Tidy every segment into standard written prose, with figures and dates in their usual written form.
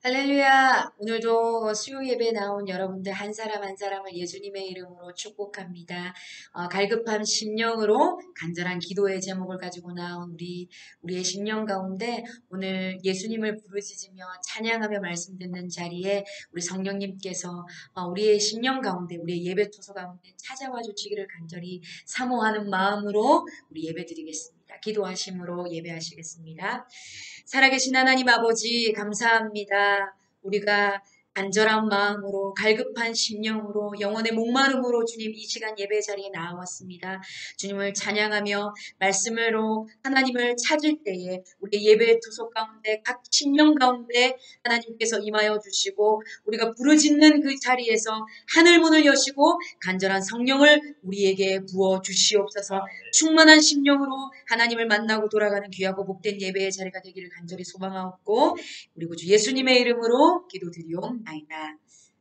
할렐루야! 오늘도 수요 예배에 나온 여러분들 한 사람 한 사람을 예수님의 이름으로 축복합니다. 갈급한 심령으로 간절한 기도의 제목을 가지고 나온 우리의 심령 가운데 오늘 예수님을 부르짖으며 찬양하며 말씀 듣는 자리에 우리 성령님께서 우리의 심령 가운데 우리의 예배 투서 가운데 찾아와 주시기를 간절히 사모하는 마음으로 우리 예배 드리겠습니다. 기도하심으로 예배하시겠습니다. 살아계신 하나님 아버지 감사합니다. 우리가 간절한 마음으로 갈급한 심령으로 영혼의 목마름으로 주님 이 시간 예배 자리에 나왔습니다. 주님을 찬양하며 말씀으로 하나님을 찾을 때에 우리 예배 투속 가운데 각 심령 가운데 하나님께서 임하여 주시고 우리가 부르짖는 그 자리에서 하늘 문을 여시고 간절한 성령을 우리에게 부어 주시옵소서. 충만한 심령으로 하나님을 만나고 돌아가는 귀하고 복된 예배의 자리가 되기를 간절히 소망하옵고 우리 구주 예수님의 이름으로 기도드리옵나이다.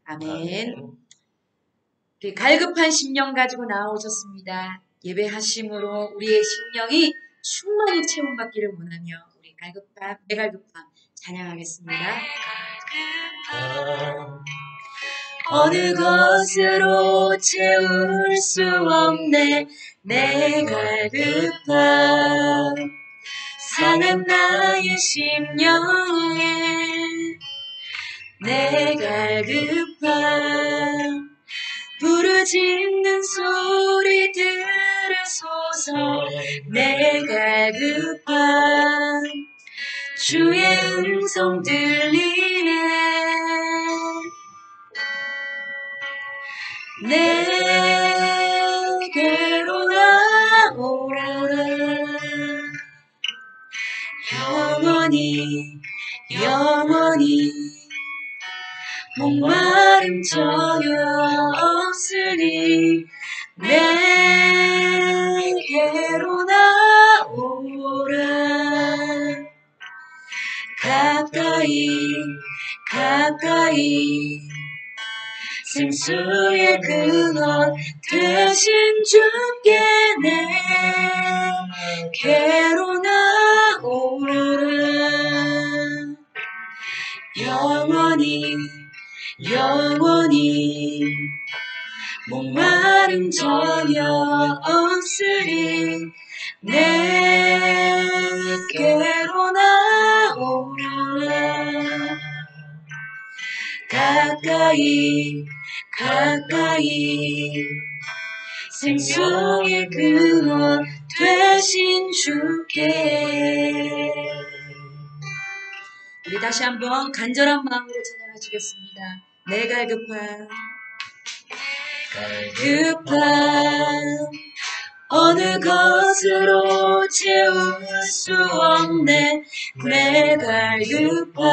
아멘. 갈급한 심령 가지고 나오셨습니다. 예배하심으로 우리의 심령이 충만히 채움받기를 원하며 우리 갈급함 찬양하겠습니다. 어느 것으로 채울 수 없네 내 갈급함 상한 나의 심령에 내 갈급함 부르짖는 소리 들으소서 내 갈급함 주의 음성 들리네 내게로 나오라 영원히 목마름 전혀 없으니 내게로 나오라 가까이 생수의 근원 되신 주께 내게로 나오라 영원히 목마름 전혀 없으리 내게로 나오라 가까이 생수의 근원 되신 주께 우리 다시 한번 간절한 마음으로 찬양하시겠습니다. 내 갈급함 어느 것으로 채울 수 없네 내 갈급함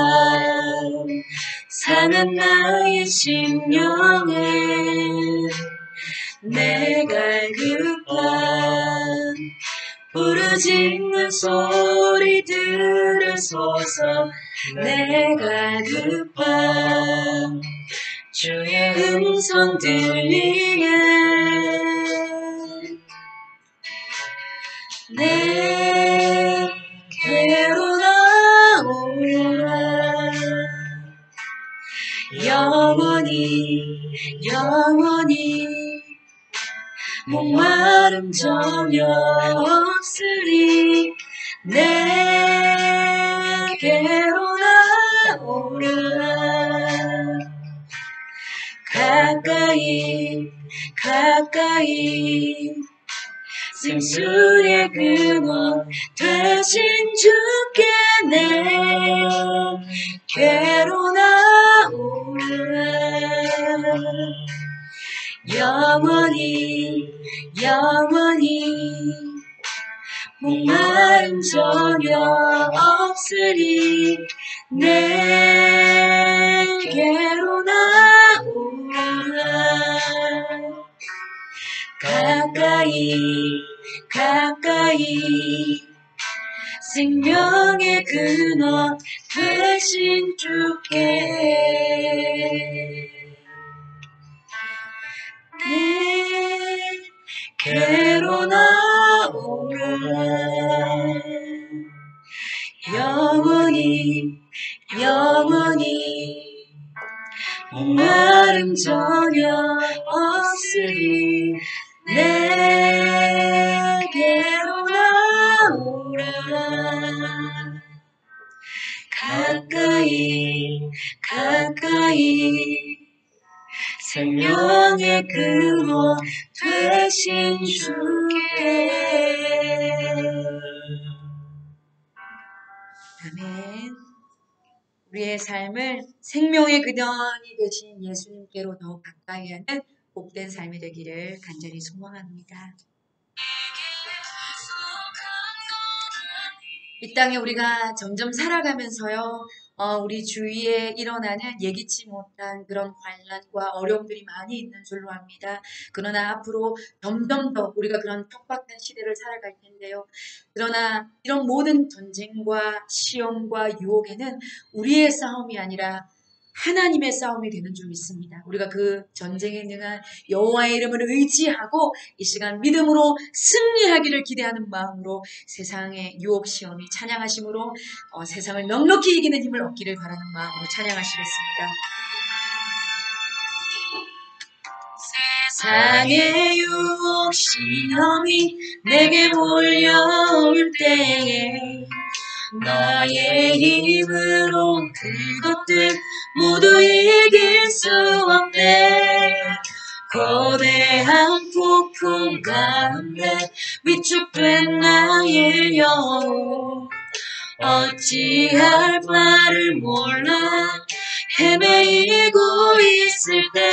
상한 나의 심령에 내 갈급함 부르짖는 소리 들으소서 내 갈급함 주의 음성 들리네 내게로 나오라 영원히 목마름 전혀 없으리 내게로 나오라 가까이 생수의 근원 되신 주께 내게로 나오라 영원히 목마름 전혀 없으리 내게로 나오라 가까이 생명의 근원 되신 주께 내게로 나오라 영원히 영원히 목마름 전혀 없으리 내게로 나오라 가까이 가까이 생명의 근원 되신 주께 아멘. 우리의 삶을 생명의 근원이 되신 예수님께로 더 가까이 하는 복된 삶이 되기를 간절히 소망합니다. 이 땅에 우리가 점점 살아가면서요, 우리 주위에 일어나는 예기치 못한 그런 환난과 어려움들이 많이 있는 줄로 압니다. 그러나 앞으로 점점 더 우리가 그런 척박한 시대를 살아갈 텐데요. 그러나 이런 모든 전쟁과 시험과 유혹에는 우리의 싸움이 아니라 하나님의 싸움이 되는 줄 믿습니다. 우리가 그 전쟁에 능한 여호와의 이름을 의지하고 이 시간 믿음으로 승리하기를 기대하는 마음으로 세상의 유혹 시험이 찬양하심으로 세상을 넉넉히 이기는 힘을 얻기를 바라는 마음으로 찬양하시겠습니다. 세상의 유혹 시험이 내게 몰려올 때에 너의 힘으로 그것들 모두 이길 수 없네 거대한 폭풍 가운데 위축된 나의 영혼 어찌할 바를 몰라 헤매이고 있을 때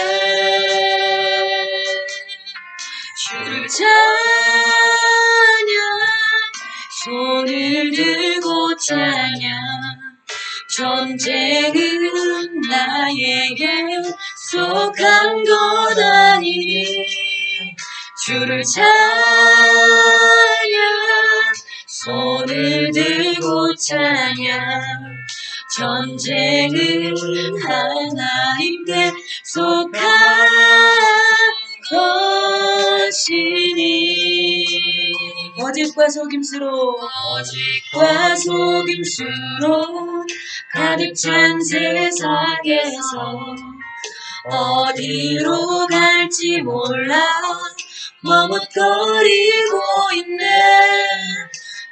주를 찬양 손을 들고 찬양 전쟁은 나에게 속한 것 아니니 주를 찬양 손을 들고 찬양 전쟁은 하나님께 속한 것이니 거짓과 속임수로 가득 찬 세상에서 어디로 갈지 몰라 머뭇거리고 있네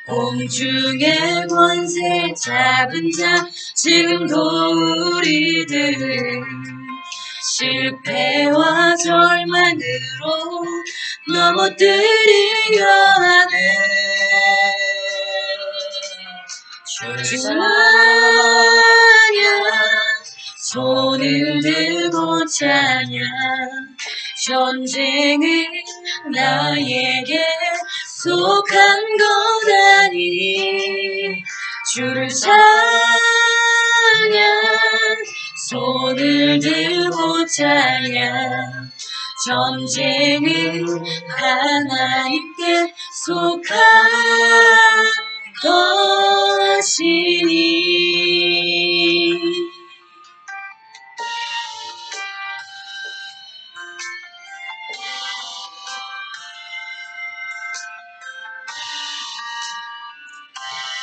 공중의 권세 잡은 자 지금도 우리들은 실패와 절망으로 넘어뜨리려 하네 주를 찬양 손을 들고 찬양 전쟁은 나에게 속한 것 아니니 주를 찬양 손을 들고 찬양 전쟁은 하나님께 속한 것이니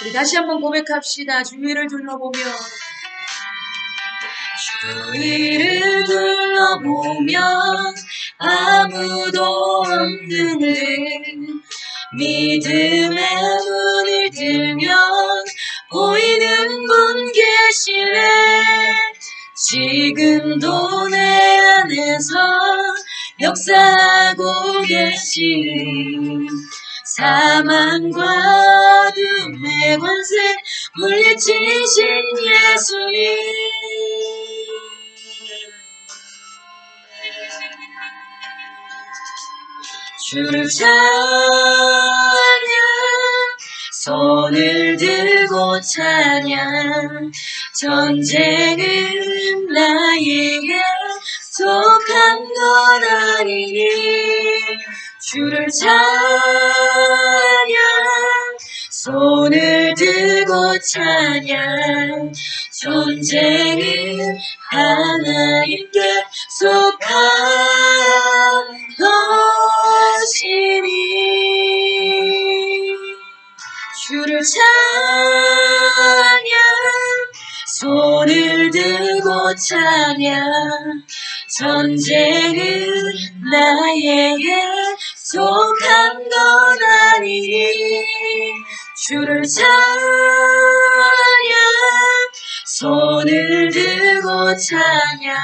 우리 다시 한번 고백합시다. 주위를 둘러보며 주위를 둘러보면 아무도 없는데 믿음의 눈을 들면 보이는 분 계시네 지금도 내 안에서 역사하고 계시니 사망과 어둠의 권세 물리치신 예수님 주를 찬양 손을 들고 찬양 전쟁은 나에게 속한 것 아니니 주를 찬양 손을 들고 찬양 전쟁은 하나님께 속한 것이니 주를 찬양 찬양. 전쟁은 나에게 속한 건 아니니 주를 찬양. 손을 들고 찬양.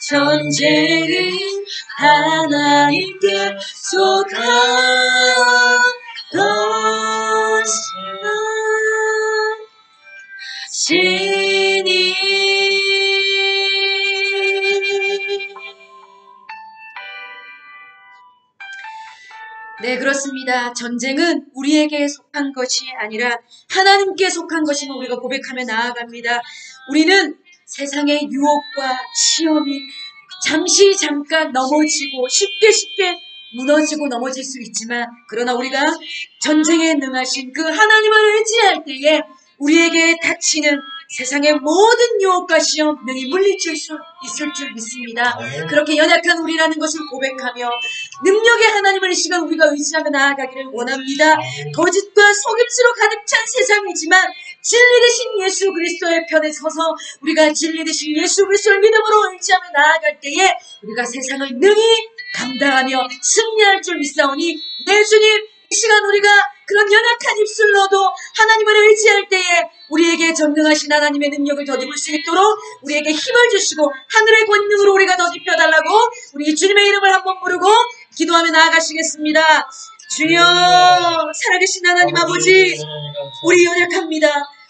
전쟁은 하나님께 속한 것이니. 네, 그렇습니다. 전쟁은 우리에게 속한 것이 아니라 하나님께 속한 것임을 우리가 고백하며 나아갑니다. 우리는 세상의 유혹과 시험이 잠깐 넘어지고 쉽게 무너지고 넘어질 수 있지만, 그러나 우리가 전쟁에 능하신 그 하나님을 의지할 때에 우리에게 닥치는 세상의 모든 유혹과 시험 능히 물리칠 수 있을 줄 믿습니다. 그렇게 연약한 우리라는 것을 고백하며 능력의 하나님을 이 시간 우리가 의지하며 나아가기를 원합니다. 거짓과 속임수로 가득 찬 세상이지만 진리 되신 예수 그리스도의 편에 서서 우리가 진리 되신 예수 그리스도를 믿음으로 의지하며 나아갈 때에 우리가 세상을 능히 감당하며 승리할 줄 믿사오니, 예수님, 이 시간 우리가 그런 연약한 입술로도 하나님을 의지할 때에 우리에게 전능하신 하나님의 능력을 덧입을 수 있도록 우리에게 힘을 주시고 하늘의 권능으로 우리가 덧입혀달라고 우리 주님의 이름을 한번 부르고 기도하며 나아가시겠습니다. 주여, 살아계신 하나님 아버지, 우리 연약합니다.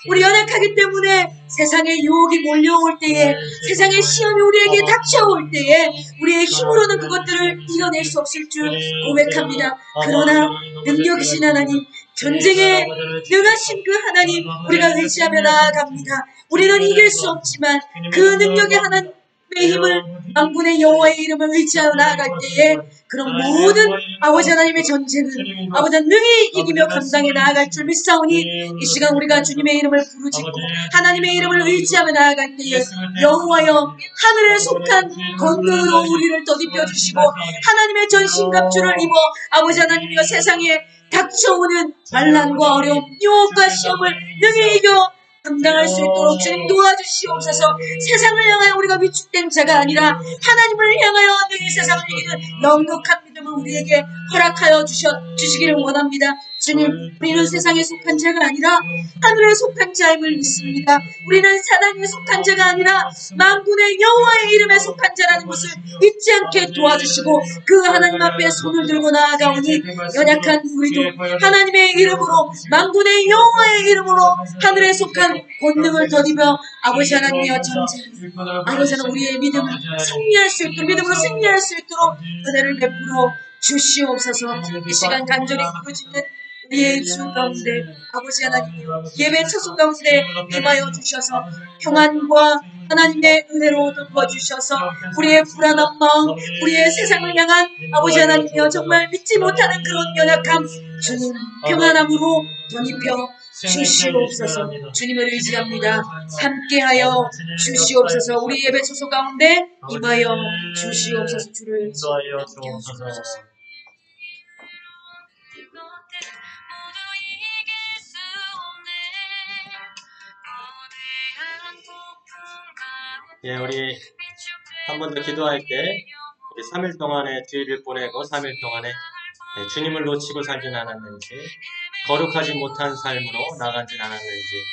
우리 연약하기 때문에 세상의 유혹이 몰려올 때에, 세상의 시험이 우리에게 닥쳐올 때에 우리의 힘으로는 그것들을 이겨낼 수 없을 줄 고백합니다. 그러나 능력이신 하나님, 전쟁에 능하신 그 하나님 우리가 의지하며 나아갑니다. 우리는 이길 수 없지만 그 능력의 하나님의 힘을, 만군의 여호와의 이름을 의지하여 나아갈 때에 그런 모든 아버지 하나님의 전쟁을 아버지 능히 이기며 감당해 나아갈 줄 믿사오니, 이 시간 우리가 주님의 이름을 부르짖고 하나님의 이름을 의지하며 나아갈 때에 여호와여, 하늘에 속한 권능으로 우리를 덧입혀 주시고 하나님의 전신갑주를 입어 아버지 하나님이여 세상에 닥쳐오는 반란과 어려움, 유혹과 시험을 능히 이겨 감당할 수 있도록 주님 도와주시옵소서. 세상을 향하여 우리가 위축된 자가 아니라 하나님을 향하여 능히 세상을 이기는 영력한 믿음을 우리에게 허락하여 주시기를 원합니다. 주님, 우리는 세상에 속한 자가 아니라 하늘에 속한 자임을 믿습니다. 우리는 사단에 속한 자가 아니라 만군의 여호와의 이름에 속한 자라는 것을 잊지 않게 도와주시고 그 하나님 앞에 손을 들고 나아가오니, 연약한 우리도 하나님의 이름으로, 만군의 여호와의 이름으로 하늘에 속한 권능을 덧입어 아버지 하나님이여 전쟁, 아버지 하나님 우리의 믿음을 승리할 수 있도록, 믿음으로 승리할 수 있도록 은혜를 베풀어 주시옵소서. 이 시간 간절히 부르짖는 우리의 입술 가운데 아버지 하나님이여 예배 처소 가운데 임하여 주셔서 평안과 하나님의 은혜로 덮어주셔서 우리의 불안한 마음, 우리의 세상을 향한 아버지 하나님이여 정말 믿지 못하는 그런 연약함, 주님 평안함으로 덧입혀 주시옵소서. 주님을 의지합니다. 함께하여 주시옵소서. 우리 예배 처소 가운데 임하여 주시옵소서. 주를 인도하여 주옵소서. 예, 우리 한 번 더 기도할 때 우리 3일 동안의 주일을 보내고 3일 동안에 주님을 놓치고 살진 않았는지, 거룩하지 못한 삶으로 나가진 않았는지,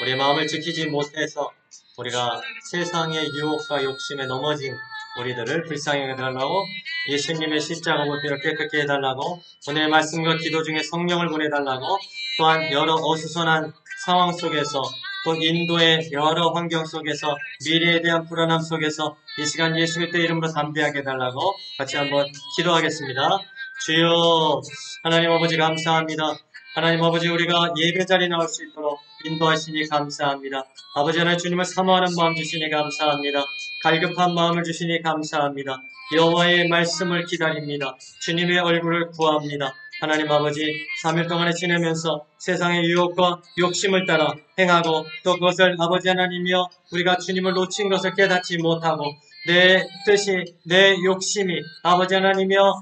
우리의 마음을 지키지 못해서 우리가 세상의 유혹과 욕심에 넘어진 우리들을 불쌍히 해달라고, 예수님의 십자가 못비를 깨끗게 해달라고, 오늘의 말씀과 기도 중에 성령을 보내달라고, 또한 여러 어수선한 상황 속에서, 또 인도의 여러 환경 속에서, 미래에 대한 불안함 속에서 이 시간 예수 그리스도 이름으로 담대하게 해달라고 같이 한번 기도하겠습니다. 주여, 하나님 아버지 감사합니다. 하나님 아버지, 우리가 예배 자리에 나올 수 있도록 인도하시니 감사합니다. 아버지 하나님, 주님을 사모하는 마음 주시니 감사합니다. 갈급한 마음을 주시니 감사합니다. 여호와의 말씀을 기다립니다. 주님의 얼굴을 구합니다. 하나님 아버지, 3일 동안에 지내면서 세상의 유혹과 욕심을 따라 행하고, 또 그것을 아버지 하나님이여 우리가 주님을 놓친 것을 깨닫지 못하고, 내 뜻이, 내 욕심이 아버지 하나님이여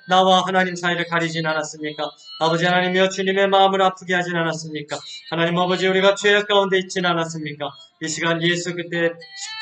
나와 하나님 사이를 가리진 않았습니까? 아버지 하나님이여 주님의 마음을 아프게 하진 않았습니까? 하나님 아버지 우리가 죄악 가운데 있진 않았습니까? 이 시간 예수 그때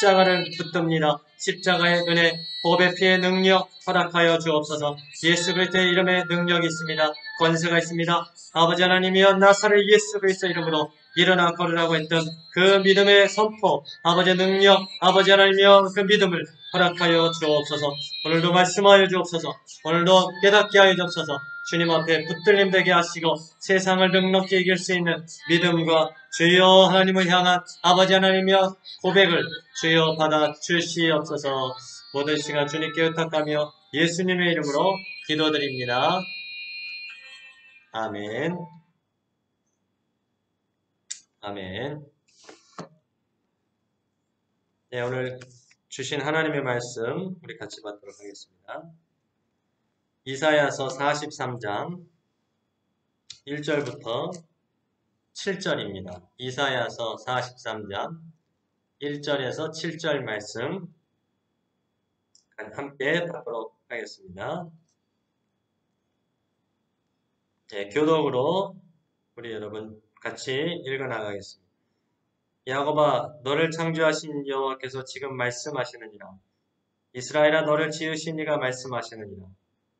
십자가를 붙듭니다. 십자가의 은혜, 보배 피의 능력 허락하여 주옵소서. 예수 그리스도의 이름에 능력이 있습니다. 권세가 있습니다. 아버지 하나님이여 나사렛 예수 그리스도 이름으로 일어나 걸으라고 했던 그 믿음의 선포, 아버지의 능력, 아버지 하나님이여 그 믿음을 허락하여 주옵소서. 오늘도 말씀하여 주옵소서. 오늘도 깨닫게 하여 주옵소서. 주님 앞에 붙들림 되게 하시고 세상을 넉넉히 이길 수 있는 믿음과 주여 하나님을 향한 아버지 하나님이여 고백을 주여 받아 주시옵소서. 모든 시간 주님께 의탁하며 예수님의 이름으로 기도드립니다. 아멘. 아멘. 네, 오늘 주신 하나님의 말씀 우리 같이 받도록 하겠습니다. 이사야서 43장 1절부터 7절입니다. 이사야서 43장 1절에서 7절 말씀 함께 받도록 하겠습니다. 네, 교독으로 우리 여러분 같이 읽어나가겠습니다. 야곱아 너를 창조하신 여호와께서 지금 말씀하시느니라. 이스라엘아 너를 지으신 이가 말씀하시느니라.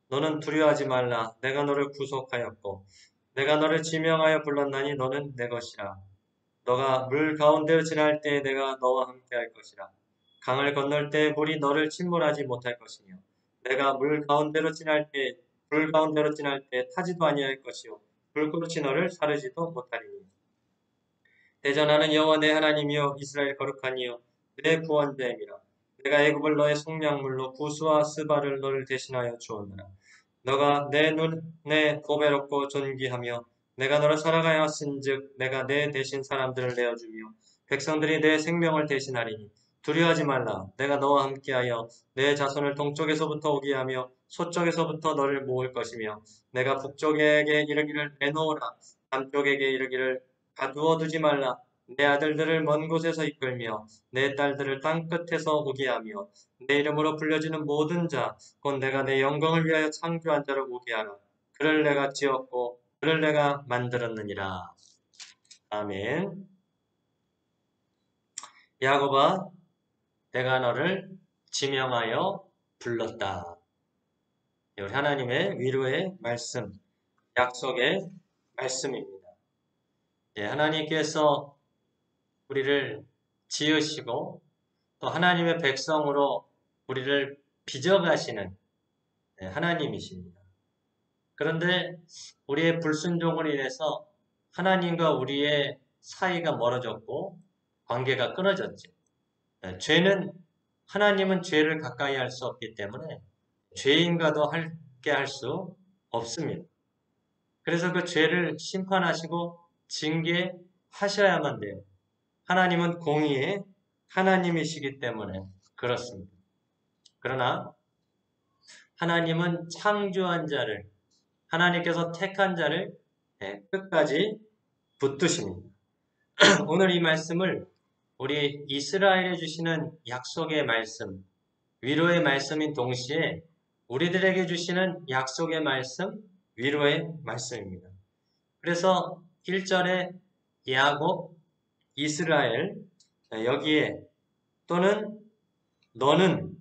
너는 두려워하지 말라. 내가 너를 구속하였고 내가 너를 지명하여 불렀나니 너는 내 것이라. 너가 물 가운데로 지날 때에 내가 너와 함께 할 것이라. 강을 건널 때에 물이 너를 침몰하지 못할 것이며 내가 물 가운데로 지날 때 타지도 아니할 것이요 불꽃이 너를 사르지도 못하리니. 대전하는 여호와 내 하나님이여 이스라엘 거룩한 이여 내 구원자임이라. 내가 애굽을 너의 속량물로 구스와 스바를 너를 대신하여 주었노라. 너가 내 눈에 보배롭고 존귀하며 내가 너를 살아가야 했은즉 내가 내 대신 사람들을 내어주며 백성들이 내 생명을 대신하리니. 두려워하지 말라. 내가 너와 함께하여 내 자손을 동쪽에서부터 오게 하며 서쪽에서부터 너를 모을 것이며 내가 북쪽에게 이르기를 내놓으라. 남쪽에게 이르기를 가두어 두지 말라. 내 아들들을 먼 곳에서 이끌며 내 딸들을 땅 끝에서 오게 하며 내 이름으로 불려지는 모든 자 곧 내가 내 영광을 위하여 창조한 자를 오게 하라. 그를 내가 지었고 그를 내가 만들었느니라. 아멘. 야곱아 내가 너를 지명하여 불렀다. 우리 하나님의 위로의 말씀, 약속의 말씀입니다. 하나님께서 우리를 지으시고 또 하나님의 백성으로 우리를 빚어가시는 하나님이십니다. 그런데 우리의 불순종으로 인해서 하나님과 우리의 사이가 멀어졌고 관계가 끊어졌죠. 죄는 하나님은 죄를 가까이 할 수 없기 때문에 죄인과도 함께 할 수 없습니다. 그래서 그 죄를 심판하시고 징계하셔야만 돼요. 하나님은 공의의 하나님이시기 때문에 그렇습니다. 그러나 하나님은 창조한 자를, 하나님께서 택한 자를 끝까지 붙드십니다. 오늘 이 말씀을 우리 이스라엘에 주시는 약속의 말씀, 위로의 말씀인 동시에 우리들에게 주시는 약속의 말씀, 위로의 말씀입니다. 그래서 1절에 야곱, 이스라엘, 여기에 또는 너는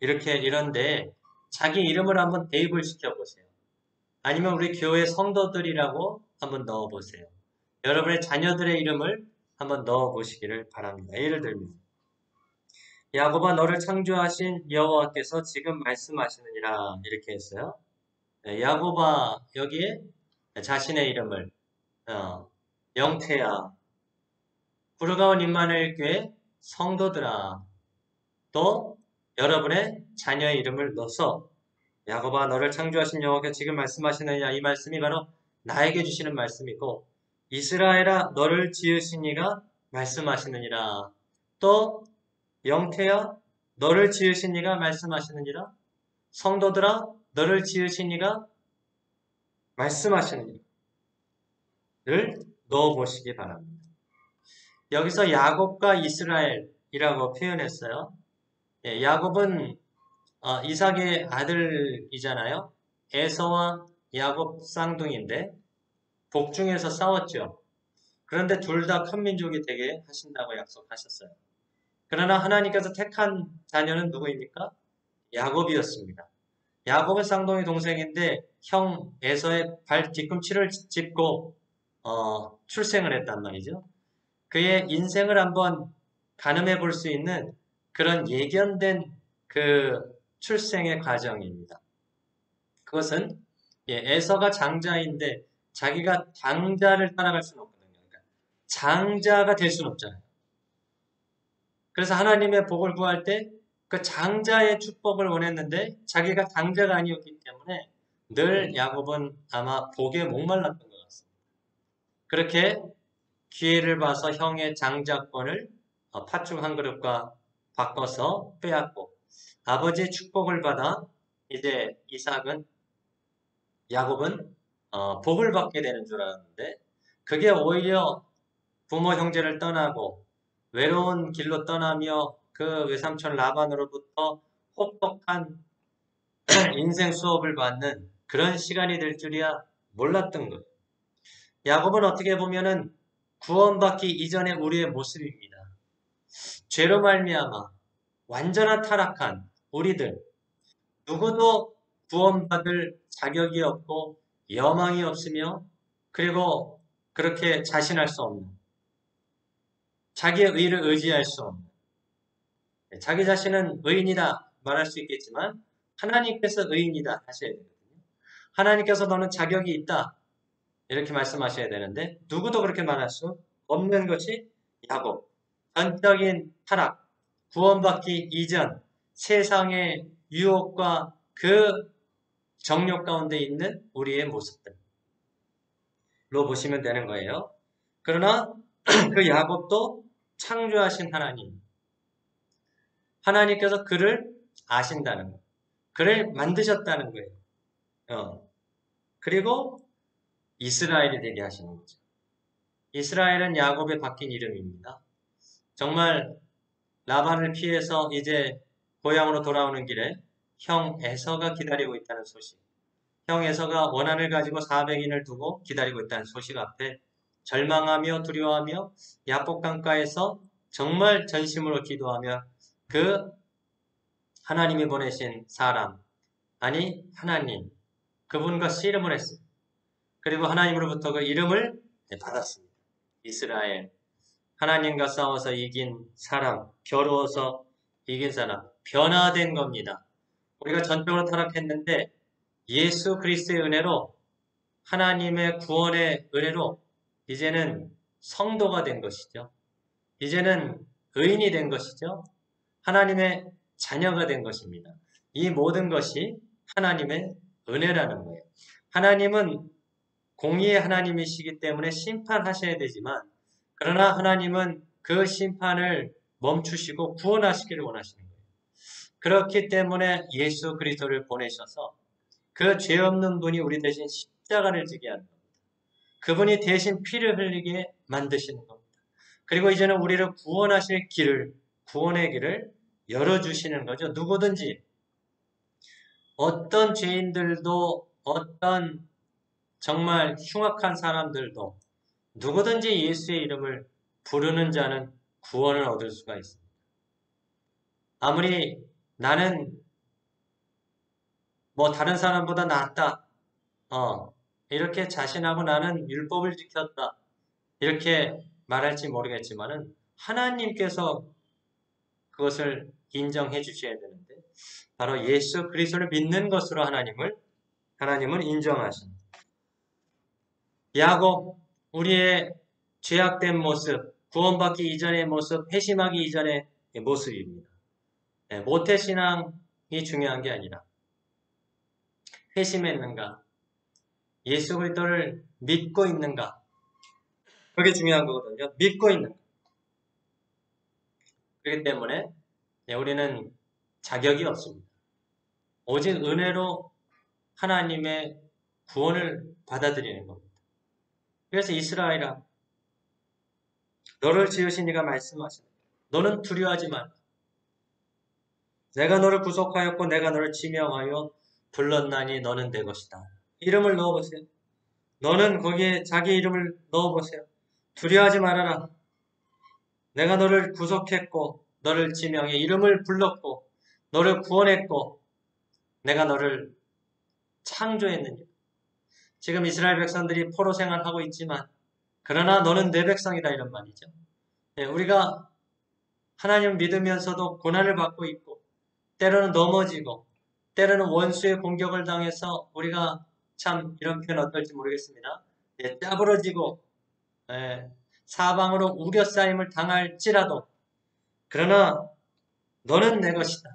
이런데 자기 이름을 한번 대입을 시켜보세요. 아니면 우리 교회 성도들이라고 한번 넣어보세요. 여러분의 자녀들의 이름을 한번 넣어보시기를 바랍니다. 예를 들면 야곱아 너를 창조하신 여호와께서 지금 말씀하시느니라 이렇게 했어요. 야곱아 여기에 자신의 이름을 영태야 부르가온 임마누엘 교회 성도들아 또 여러분의 자녀의 이름을 넣어서 야곱아 너를 창조하신 여호와께서 지금 말씀하시느냐 이 말씀이 바로 나에게 주시는 말씀이고 이스라엘아 너를 지으신 이가 말씀하시느니라 또 영태야 너를 지으신 이가 말씀하시느니라 성도들아 너를 지으신 이가 말씀하시느니라 를 넣어보시기 바랍니다. 여기서 야곱과 이스라엘이라고 표현했어요. 야곱은 이삭의 아들이잖아요. 에서와 야곱 쌍둥이인데 복중에서 싸웠죠. 그런데 둘 다 큰 민족이 되게 하신다고 약속하셨어요. 그러나 하나님께서 택한 자녀는 누구입니까? 야곱이었습니다. 야곱은 쌍둥이 동생인데 형 에서의 발 뒤꿈치를 짚고 출생을 했단 말이죠. 그의 인생을 한번 가늠해 볼 수 있는 그런 예견된 그 출생의 과정입니다. 그것은 에서가 장자인데 자기가 장자를 따라갈 수는 없거든요. 그러니까 장자가 될 수는 없잖아요. 그래서 하나님의 복을 구할 때 그 장자의 축복을 원했는데 자기가 장자가 아니었기 때문에 늘 야곱은 아마 복에 목말랐던 것 같습니다. 그렇게 기회를 봐서 형의 장자권을 팥죽 한 그릇과 바꿔서 빼앗고 아버지의 축복을 받아 이제 야곱은 복을 받게 되는 줄 알았는데 그게 오히려 부모 형제를 떠나고 외로운 길로 떠나며 그 외삼촌 라반으로부터 혹독한 인생 수업을 받는 그런 시간이 될 줄이야 몰랐던 거예요. 야곱은 어떻게 보면은 구원받기 이전의 우리의 모습입니다. 죄로 말미암아 완전한 타락한 우리들 누구도 구원받을 자격이 없고 여망이 없으며 그리고 그렇게 자신할 수 없는 자기의 의를 의지할 수 없는 자기 자신은 의인이다 말할 수 있겠지만 하나님께서 의인이다 하셔야 되거든요. 하나님께서 너는 자격이 있다 이렇게 말씀하셔야 되는데 누구도 그렇게 말할 수 없는 것이 야곱. 전적인 타락, 구원받기 이전 세상의 유혹과 그 정욕 가운데 있는 우리의 모습들로 보시면 되는 거예요. 그러나 그 야곱도 창조하신 하나님께서 그를 아신다는 거, 그를 만드셨다는 거예요. 그리고 이스라엘이 되게 하시는 거죠. 이스라엘은 야곱의 바뀐 이름입니다. 정말 라반을 피해서 이제 고향으로 돌아오는 길에 형 에서가 기다리고 있다는 소식. 형 에서가 원한을 가지고 400인을 두고 기다리고 있다는 소식 앞에 절망하며 두려워하며 야복 강가에서 정말 전심으로 기도하며 그 하나님이 보내신 사람, 아니 하나님, 그분과 씨름을 했습니다. 그리고 하나님으로부터 그 이름을 받았습니다. 이스라엘. 하나님과 싸워서 이긴 사람, 겨루어서 이긴 사람, 변화된 겁니다. 우리가 전적으로 타락했는데 예수 그리스도의 은혜로 하나님의 구원의 은혜로 이제는 성도가 된 것이죠. 이제는 의인이 된 것이죠. 하나님의 자녀가 된 것입니다. 이 모든 것이 하나님의 은혜라는 거예요. 하나님은 공의의 하나님이시기 때문에 심판하셔야 되지만 그러나 하나님은 그 심판을 멈추시고 구원하시기를 원하시는 거예요. 그렇기 때문에 예수 그리스도를 보내셔서 그 죄 없는 분이 우리 대신 십자가를 지게 하는 겁니다. 그분이 대신 피를 흘리게 만드시는 겁니다. 그리고 이제는 우리를 구원하실 길을, 구원의 길을 열어주시는 거죠. 누구든지 어떤 죄인들도 어떤 정말 흉악한 사람들도 누구든지 예수의 이름을 부르는 자는 구원을 얻을 수가 있습니다. 아무리 나는 뭐 다른 사람보다 낫다. 이렇게 자신하고 나는 율법을 지켰다. 이렇게 말할지 모르겠지만은 하나님께서 그것을 인정해 주셔야 되는데 바로 예수 그리스도를 믿는 것으로 하나님은 인정하십니다. 야곱 우리의 죄악된 모습, 구원받기 이전의 모습, 회심하기 이전의 모습입니다. 모태신앙이 중요한 게 아니라 회심했는가, 예수 그리스도를 믿고 있는가, 그게 중요한 거거든요. 믿고 있는가. 그렇기 때문에 우리는 자격이 없습니다. 오직 은혜로 하나님의 구원을 받아들이는 겁니다. 그래서 이스라엘아, 너를 지으신 이가 말씀하시는 너는 두려워하지 말라. 내가 너를 구속하였고 내가 너를 지명하여 불렀나니 너는 내 것이다. 이름을 넣어보세요. 너는 거기에 자기 이름을 넣어보세요. 두려워하지 말아라. 내가 너를 구속했고 너를 지명해 이름을 불렀고 너를 구원했고 내가 너를 창조했느냐. 지금 이스라엘 백성들이 포로 생활하고 있지만 그러나 너는 내 백성이다 이런 말이죠. 예, 우리가 하나님을 믿으면서도 고난을 받고 있고 때로는 넘어지고 때로는 원수의 공격을 당해서 우리가 참 이런 표현 어떨지 모르겠습니다. 예, 짜부러지고 예, 사방으로 우겨싸임을 당할지라도 그러나 너는 내 것이다.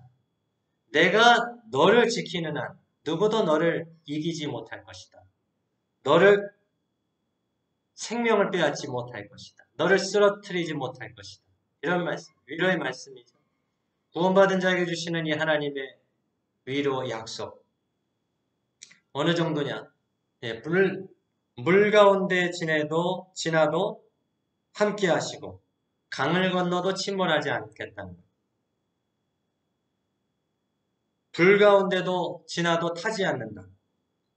내가 너를 지키는 한 누구도 너를 이기지 못할 것이다. 너를 생명을 빼앗지 못할 것이다. 너를 쓰러뜨리지 못할 것이다. 이런 말씀, 위로의 말씀이죠. 구원받은 자에게 주시는 이 하나님의 위로 약속. 어느 정도냐? 예, 물 가운데 지나도 함께 하시고 강을 건너도 침몰하지 않겠다는 것. 불 가운데도 지나도 타지 않는다.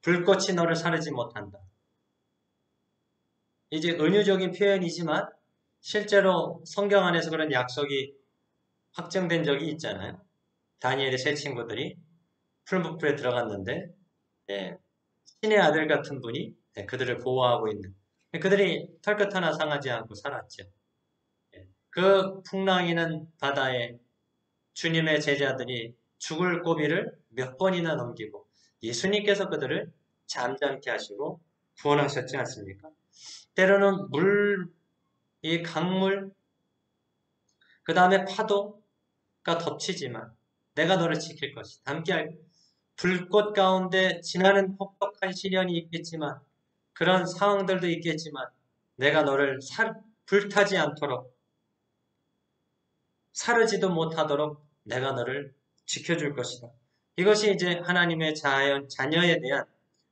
불꽃이 너를 사르지 못한다. 이제 은유적인 표현이지만 실제로 성경 안에서 그런 약속이 확정된 적이 있잖아요. 다니엘의 세 친구들이 풀무불에 들어갔는데 예, 신의 아들 같은 분이 그들을 보호하고 있는 그들이 털끝 하나 상하지 않고 살았죠. 예, 그 풍랑이는 바다에 주님의 제자들이 죽을 고비를 몇 번이나 넘기고 예수님께서 그들을 잠잠케 하시고 구원하셨지 않습니까? 때로는 이 강물, 그 다음에 파도가 덮치지만 내가 너를 지킬 것이다. 함께할 불꽃 가운데 지나는 혹독한 시련이 있겠지만 그런 상황들도 있겠지만 내가 너를 불타지 않도록 사르지도 못하도록 내가 너를 지켜줄 것이다. 이것이 이제 하나님의 자녀에 대한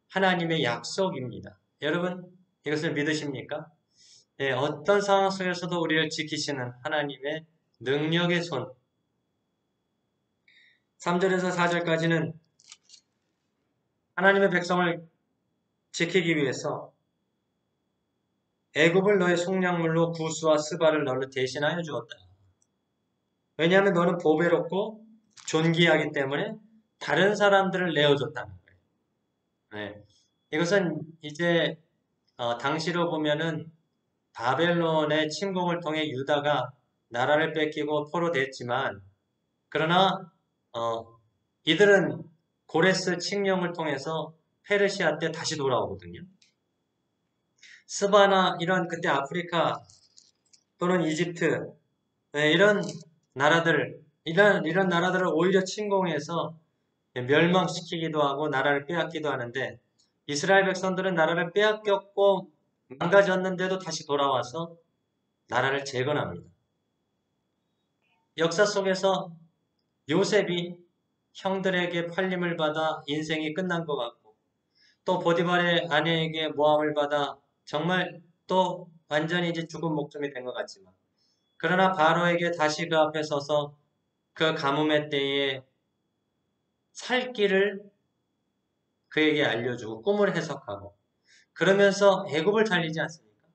하나님의 약속입니다. 여러분 이것을 믿으십니까? 네, 어떤 상황 속에서도 우리를 지키시는 하나님의 능력의 손. 3절에서 4절까지는 하나님의 백성을 지키기 위해서 애굽을 너의 속량물로 구스와 스바를 너를 대신하여 주었다. 왜냐하면 너는 보배롭고 존귀하기 때문에 다른 사람들을 내어줬다는 거예요. 네. 이것은 이제 당시로 보면은 바벨론의 침공을 통해 유다가 나라를 뺏기고 포로됐지만 그러나 이들은 고레스 칙령을 통해서 페르시아 때 다시 돌아오거든요. 스바나 이런 그때 아프리카 또는 이집트 이런 이런 나라들을 오히려 침공해서 멸망시키기도 하고 나라를 빼앗기도 하는데 이스라엘 백성들은 나라를 빼앗겼고 망가졌는데도 다시 돌아와서 나라를 재건합니다. 역사 속에서 요셉이 형들에게 팔림을 받아 인생이 끝난 것 같고 또 보디발의 아내에게 모함을 받아 정말 또 완전히 이제 죽은 목숨이 된 것 같지만 그러나 바로에게 다시 그 앞에 서서 그 가뭄의 때에 살 길을 그에게 알려주고 꿈을 해석하고 그러면서 애굽을 살리지 않습니까?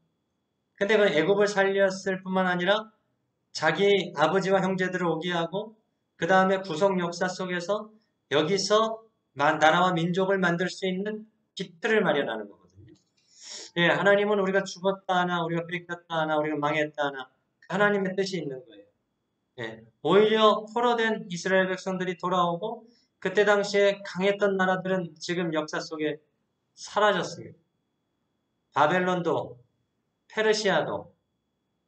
근데 그 애굽을 살렸을 뿐만 아니라 자기 아버지와 형제들을 오게 하고 그 다음에 구속 역사 속에서 여기서 나라와 민족을 만들 수 있는 기틀을 마련하는 거거든요. 예, 하나님은 우리가 죽었다 하나 우리가 뺏겼다 하나 우리가 망했다 하나 하나님의 뜻이 있는 거예요. 예, 오히려 포로된 이스라엘 백성들이 돌아오고 그때 당시에 강했던 나라들은 지금 역사 속에 사라졌습니다. 바벨론도 페르시아도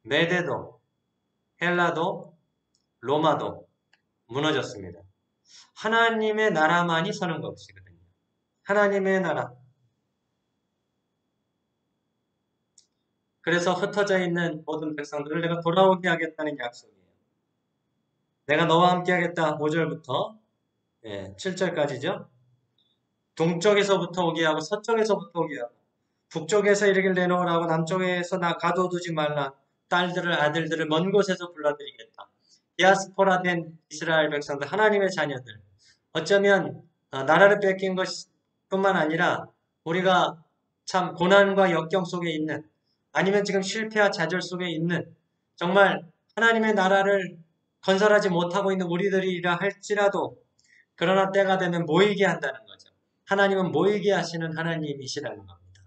메데도 헬라도 로마도 무너졌습니다. 하나님의 나라만이 서는 것이거든요. 하나님의 나라. 그래서 흩어져 있는 모든 백성들을 내가 돌아오게 하겠다는 약속이에요. 내가 너와 함께 하겠다. 5절부터 7절까지죠. 동쪽에서부터 오게 하고 서쪽에서부터 오게 하고 북쪽에서 이르길 내놓으라고 남쪽에서 나 가둬두지 말라. 딸들을 아들들을 먼 곳에서 불러들이겠다. 디아스포라 된 이스라엘 백성들, 하나님의 자녀들, 어쩌면 나라를 뺏긴 것뿐만 아니라 우리가 참 고난과 역경 속에 있는, 아니면 지금 실패와 좌절 속에 있는, 정말 하나님의 나라를 건설하지 못하고 있는 우리들이라 할지라도, 그러나 때가 되면 모이게 한다는 거죠. 하나님은 모이게 하시는 하나님이시라는 겁니다.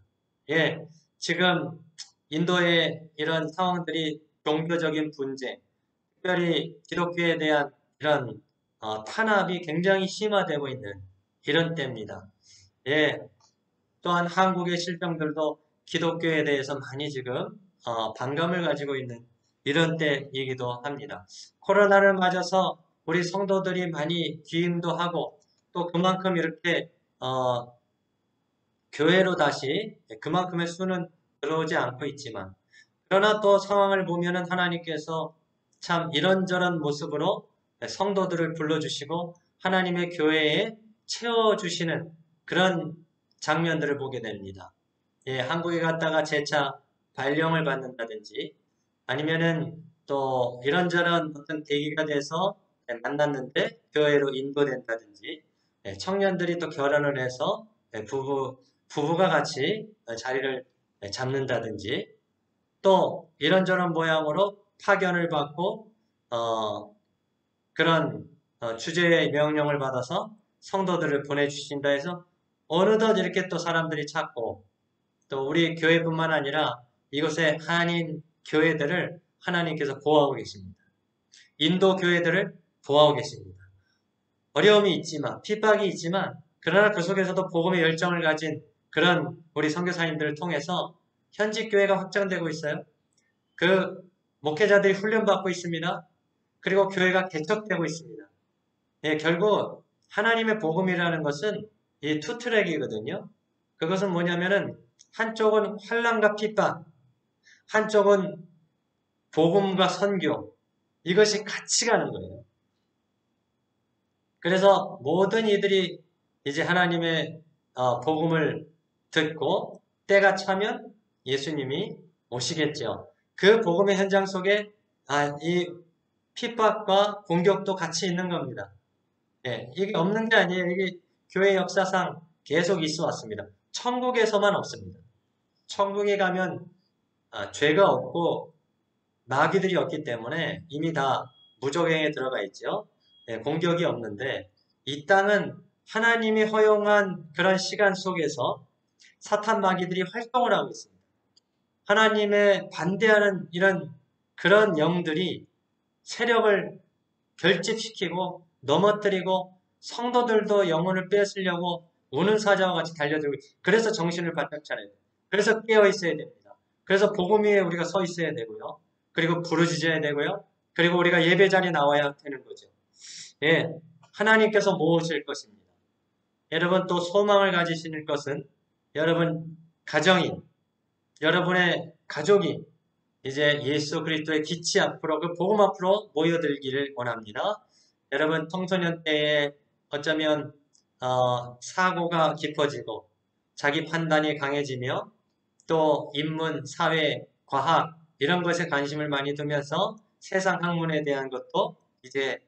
예, 지금 인도의 이런 상황들이 종교적인 분쟁, 특별히 기독교에 대한 이런 탄압이 굉장히 심화되고 있는 이런 때입니다. 예, 또한 한국의 실정들도 기독교에 대해서 많이 지금 반감을 가지고 있는 이런 때이기도 합니다. 코로나를 맞아서 우리 성도들이 많이 귀임도 하고 또 그만큼 이렇게 교회로 다시 그만큼의 수는 들어오지 않고 있지만, 그러나 또 상황을 보면은 하나님께서 참 이런저런 모습으로 성도들을 불러주시고 하나님의 교회에 채워주시는 그런 장면들을 보게 됩니다. 예, 한국에 갔다가 재차 발령을 받는다든지, 아니면은 또 이런저런 어떤 계기가 돼서 만났는데 교회로 인도된다든지, 청년들이 또 결혼을 해서 부부가 같이 자리를 잡는다든지, 또 이런저런 모양으로 파견을 받고 그런 주제의 명령을 받아서 성도들을 보내주신다 해서 어느덧 이렇게 또 사람들이 찾고, 또 우리 교회뿐만 아니라 이곳의 한인 교회들을 하나님께서 보호하고 계십니다. 인도 교회들을 보호하고 계십니다. 어려움이 있지만, 핍박이 있지만, 그러나 그 속에서도 복음의 열정을 가진 그런 우리 선교사님들을 통해서 현지 교회가 확장되고 있어요. 그 목회자들이 훈련받고 있습니다. 그리고 교회가 개척되고 있습니다. 예, 결국 하나님의 복음이라는 것은 이 투트랙이거든요. 그것은 뭐냐면은 한쪽은 환난과 핍박, 한쪽은 복음과 선교, 이것이 같이 가는 거예요. 그래서 모든 이들이 이제 하나님의 복음을 듣고 때가 차면 예수님이 오시겠죠. 그 복음의 현장 속에 이 핍박과 공격도 같이 있는 겁니다. 예, 이게 없는 게 아니에요. 이게 교회 역사상 계속 있어 왔습니다. 천국에서만 없습니다. 천국에 가면 죄가 없고 마귀들이 없기 때문에 이미 다 무적행에 들어가 있죠. 예, 공격이 없는데, 이 땅은 하나님이 허용한 그런 시간 속에서 사탄 마귀들이 활동을 하고 있습니다. 하나님의 반대하는 이런 그런 영들이 세력을 결집시키고 넘어뜨리고 성도들도 영혼을 뺏으려고 우는 사자와 같이 달려들고, 그래서 정신을 바짝 차려야 돼요. 그래서 깨어 있어야 됩니다. 그래서 복음 위에 우리가 서 있어야 되고요. 그리고 부르짖어야 되고요. 그리고 우리가 예배 자리에 나와야 되는 거죠. 예, 하나님께서 모으실 것입니다. 여러분, 또 소망을 가지실 것은 여러분 가정이, 여러분의 가족이 이제 예수 그리스도의 빛이 앞으로, 그 복음 앞으로 모여들기를 원합니다. 여러분, 청소년 때에 어쩌면 사고가 깊어지고 자기 판단이 강해지며 또 인문, 사회, 과학 이런 것에 관심을 많이 두면서 세상 학문에 대한 것도 이제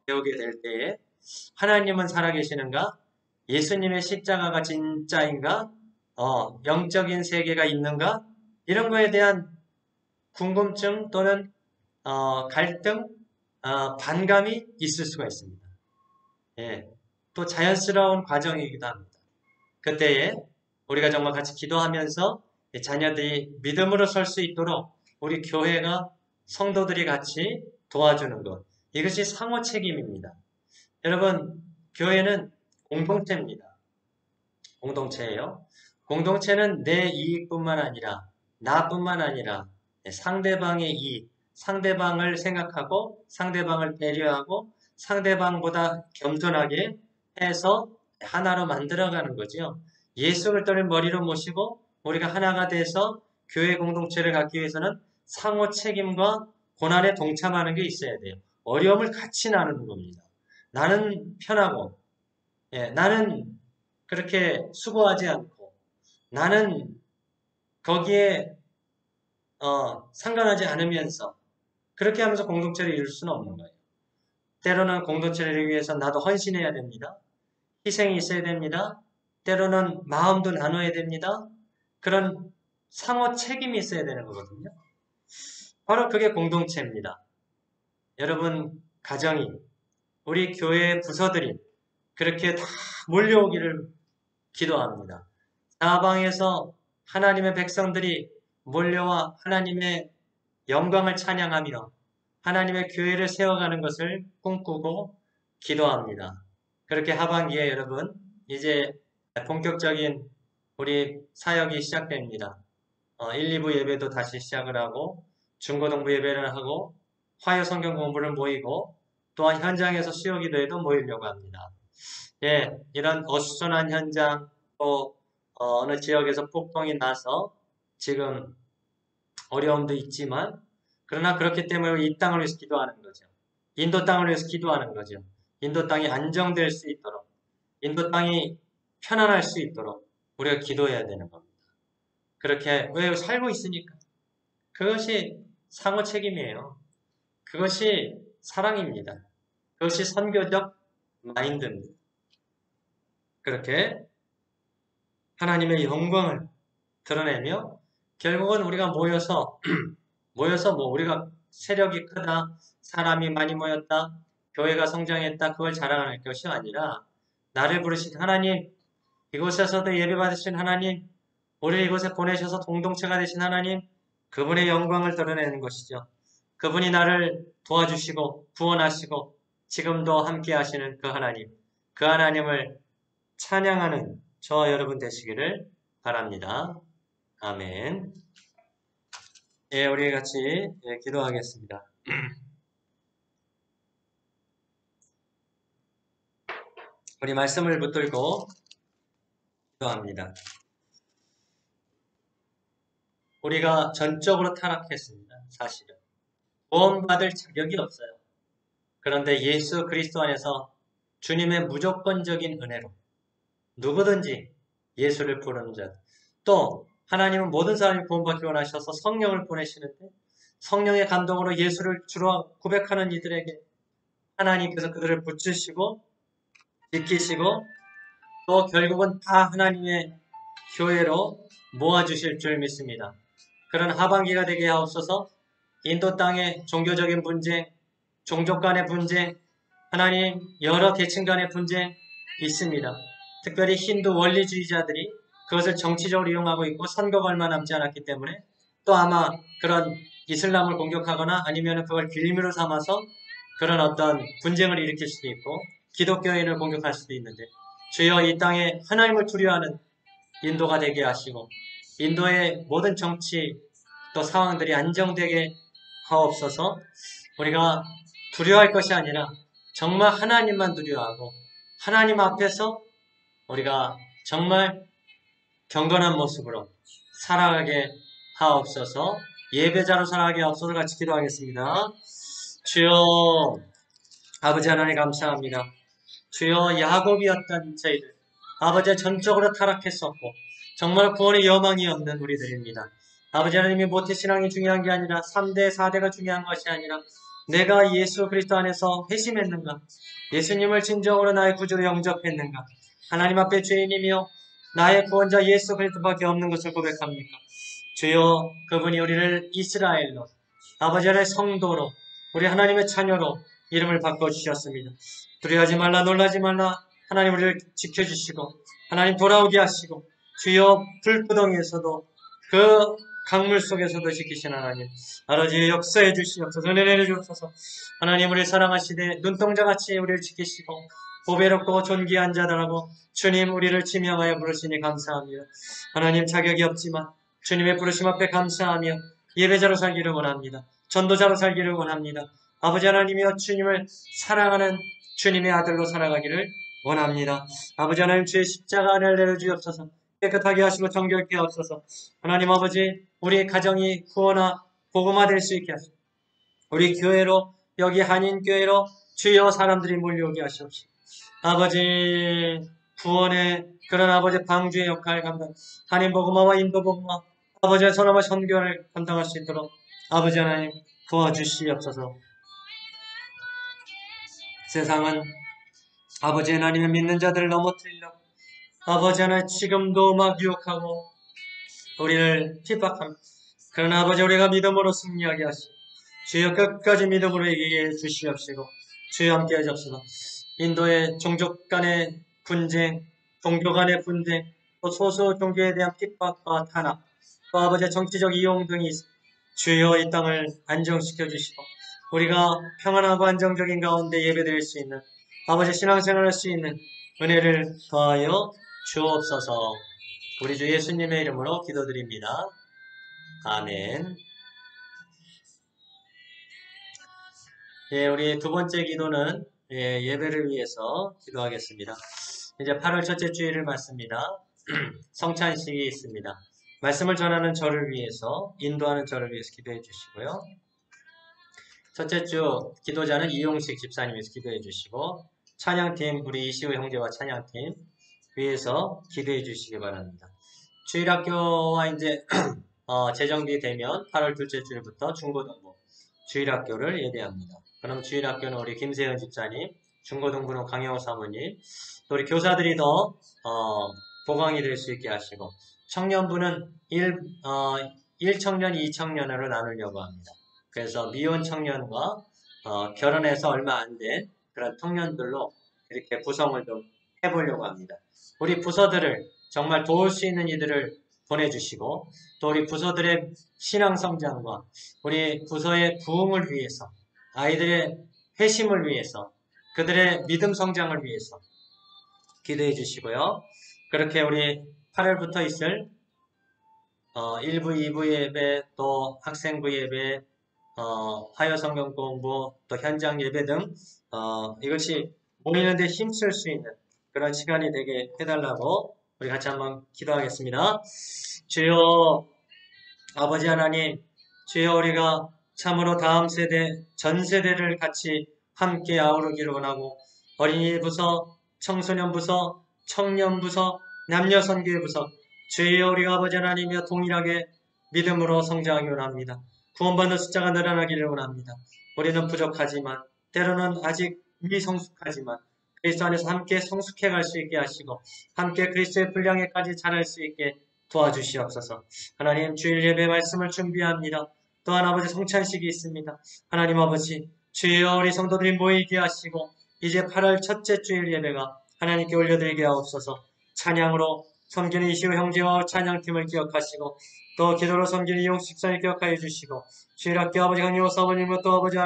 배우게 될 때에 하나님은 살아계시는가? 예수님의 십자가가 진짜인가? 영적인 세계가 있는가? 이런 거에 대한 궁금증 또는 갈등, 반감이 있을 수가 있습니다. 예, 또 자연스러운 과정이기도 합니다. 그때에 우리가 정말 같이 기도하면서 자녀들이 믿음으로 설 수 있도록 우리 교회가, 성도들이 같이 도와주는 것, 이것이 상호 책임입니다. 여러분, 교회는 공동체입니다. 공동체예요. 공동체는 내 이익뿐만 아니라, 나뿐만 아니라 상대방의 이익, 상대방을 생각하고 상대방을 배려하고 상대방보다 겸손하게 해서 하나로 만들어가는 거죠. 예수 그리스도를 머리로 모시고 우리가 하나가 돼서 교회 공동체를 갖기 위해서는 상호 책임과 고난에 동참하는 게 있어야 돼요. 어려움을 같이 나누는 겁니다. 나는 편하고, 나는 그렇게 수고하지 않고, 나는 거기에 상관하지 않으면서 그렇게 하면서 공동체를 이룰 수는 없는 거예요. 때로는 공동체를 이루기 위해서 나도 헌신해야 됩니다. 희생이 있어야 됩니다. 때로는 마음도 나눠야 됩니다. 그런 상호 책임이 있어야 되는 거거든요. 바로 그게 공동체입니다. 여러분 가정이, 우리 교회의 부서들이 그렇게 다 몰려오기를 기도합니다. 사방에서 하나님의 백성들이 몰려와 하나님의 영광을 찬양하며 하나님의 교회를 세워가는 것을 꿈꾸고 기도합니다. 그렇게 하반기에 여러분 이제 본격적인 우리 사역이 시작됩니다. 1, 2부 예배도 다시 시작을 하고 중고등부 예배를 하고 화요 성경 공부를 모이고 또한 현장에서 수요 기도에도 모이려고 합니다. 예, 이런 어수선한 현장 또 어느 지역에서 폭동이 나서 지금 어려움도 있지만 그러나 그렇기 때문에 이 땅을 위해서 기도하는 거죠. 인도 땅을 위해서 기도하는 거죠. 인도 땅이 안정될 수 있도록 인도 땅이 편안할 수 있도록 우리가 기도해야 되는 겁니다. 그렇게 왜 살고 있으니까 그것이 상호 책임이에요. 그것이 사랑입니다. 그것이 선교적 마인드입니다. 그렇게 하나님의 영광을 드러내며 결국은 우리가 모여서 뭐 우리가 세력이 크다, 사람이 많이 모였다, 교회가 성장했다 그걸 자랑할 것이 아니라 나를 부르신 하나님, 이곳에서도 예배 받으신 하나님, 우리를 이곳에 보내셔서 공동체가 되신 하나님, 그분의 영광을 드러내는 것이죠. 그분이 나를 도와주시고 구원하시고 지금도 함께 하시는 그 하나님, 그 하나님을 찬양하는 저와 여러분 되시기를 바랍니다. 아멘. 예, 우리 같이 기도하겠습니다. 우리 말씀을 붙들고 기도합니다. 우리가 전적으로 타락했습니다. 사실은. 구원받을 자격이 없어요. 그런데 예수 그리스도 안에서 주님의 무조건적인 은혜로 누구든지 예수를 부르는 자, 또 하나님은 모든 사람이 구원받기 원하셔서 성령을 보내시는데 성령의 감동으로 예수를 주로 고백하는 이들에게 하나님께서 그들을 붙이시고 지키시고 또 결국은 다 하나님의 교회로 모아주실 줄 믿습니다. 그런 하반기가 되게 하옵소서. 인도 땅의 종교적인 분쟁, 종족 간의 분쟁, 하나님 여러 계층 간의 분쟁 있습니다. 특별히 힌두 원리주의자들이 그것을 정치적으로 이용하고 있고 선거가 얼마 남지 않았기 때문에 또 아마 그런 이슬람을 공격하거나 아니면 그걸 빌미로 삼아서 그런 어떤 분쟁을 일으킬 수도 있고 기독교인을 공격할 수도 있는데 주여 이 땅에 하나님을 두려워하는 인도가 되게 하시고 인도의 모든 정치 또 상황들이 안정되게 하옵소서. 우리가 두려워할 것이 아니라 정말 하나님만 두려워하고 하나님 앞에서 우리가 정말 경건한 모습으로 살아가게 하옵소서. 예배자로 살아가게 하옵소서. 같이 기도하겠습니다. 주여 아버지 하나님 감사합니다. 주여 야곱이었던 저희들 아버지 전적으로 타락했었고 정말 구원의 여망이 없는 우리들입니다. 아버지 하나님이 모태신앙이 중요한 게 아니라 3대 4대가 중요한 것이 아니라 내가 예수 그리스도 안에서 회심했는가, 예수님을 진정으로 나의 구주로 영접했는가, 하나님 앞에 죄인이며 나의 구원자 예수 그리스도밖에 없는 것을 고백합니까? 주여 그분이 우리를 이스라엘로 아버지 하나님의 성도로 우리 하나님의 자녀로 이름을 바꿔주셨습니다. 두려워하지 말라 놀라지 말라. 하나님 우리를 지켜주시고 하나님 돌아오게 하시고 주여 불구덩이에서도 그 강물 속에서도 지키신 하나님 아버지 역사해 주시옵소서. 은혜 내려주옵소서. 하나님 우리를 사랑하시되 눈동자같이 우리를 지키시고 보배롭고 존귀한 자들하고 주님 우리를 지명하여 부르시니 감사합니다. 하나님 자격이 없지만 주님의 부르심 앞에 감사하며 예배자로 살기를 원합니다. 전도자로 살기를 원합니다. 아버지 하나님이여 주님을 사랑하는 주님의 아들로 살아가기를 원합니다. 아버지 하나님 주의 십자가를 내려주옵소서. 깨끗하게 하시고 정결케 하옵소서. 하나님 아버지 우리 가정이 구원화 복음화될 수 있게 하시고 우리 교회로 여기 한인교회로 주여 사람들이 몰려오게 하시옵시고 아버지 구원의 그런 아버지 방주의 역할 감당 한인 복음화와 인도 복음화 아버지의 선함과 선교를 감당할 수 있도록 아버지 하나님 도와주시옵소서. 세상은 아버지 하나님을 믿는 자들을 넘어뜨리려고 아버지 하나님 지금도 막 유혹하고 우리를 핍박합니다. 그러나 아버지 우리가 믿음으로 승리하게 하시고 주여 끝까지 믿음으로 이기게 해주시옵시고 주여 함께 하시옵소서. 인도의 종족 간의 분쟁, 종교 간의 분쟁, 또 소수 종교에 대한 핍박과 탄압, 또 아버지의 정치적 이용 등이 주여 이 땅을 안정시켜 주시고 우리가 평안하고 안정적인 가운데 예배드릴 수 있는 아버지 신앙생활할 수 있는 은혜를 더하여 주옵소서. 우리 주 예수님의 이름으로 기도드립니다. 아멘. 예, 우리 두 번째 기도는 예배를 위해서 기도하겠습니다. 이제 8월 첫째 주일을 맞습니다. 성찬식이 있습니다. 말씀을 전하는 저를 위해서, 인도하는 저를 위해서 기도해 주시고요. 첫째 주 기도자는 이용식 집사님께서 기도해 주시고 찬양팀, 우리 이시우 형제와 찬양팀 위해서 기도해 주시기 바랍니다. 주일학교와 이제 재정비 되면 8월 둘째 주일부터 중고등부 주일학교를 예배합니다. 그럼 주일학교는 우리 김세현 집사님, 중고등부는 강영호 사모님, 또 우리 교사들이 더 보강이 될 수 있게 하시고 청년부는 1청년, 2청년으로 나누려고 합니다. 그래서 미혼 청년과 결혼해서 얼마 안 된 그런 청년들로 이렇게 구성을 좀 해보려고 합니다. 우리 부서들을 정말 도울 수 있는 이들을 보내주시고 또 우리 부서들의 신앙 성장과 우리 부서의 부흥을 위해서 아이들의 회심을 위해서 그들의 믿음 성장을 위해서 기도해 주시고요. 그렇게 우리 8월부터 있을 1부, 2부 예배, 또 학생부 예배, 화요 성경 공부, 또 현장 예배 등 이것이 모이는데 힘쓸 수 있는 그런 시간이 되게 해달라고 우리 같이 한번 기도하겠습니다. 주여 아버지 하나님, 주여 우리가 참으로 다음 세대, 전 세대를 같이 함께 아우르기를 원하고 어린이 부서, 청소년 부서, 청년 부서, 남녀 선교회 부서 주여 우리가 아버지 하나님이여 동일하게 믿음으로 성장하기 원합니다. 구원받는 숫자가 늘어나기를 원합니다. 우리는 부족하지만 때로는 아직 미성숙하지만 그리스도 안에서 함께 성숙해 갈 수 있게 하시고 함께 그리스도의 분량에까지 자랄 수 있게 도와주시옵소서. 하나님 주일 예배 말씀을 준비합니다. 또한 아버지 성찬식이 있습니다. 하나님 아버지 주여 우리 성도들이 모이게 하시고 이제 8월 첫째 주일 예배가 하나님께 올려드리게 하옵소서. 찬양으로 섬기는 이시우 형제와 찬양팀을 기억하시고 또 기도로 섬기는 이용식 집사님 기억하여 주시고 주일학교 아버지 강요 사모님과 또 아버지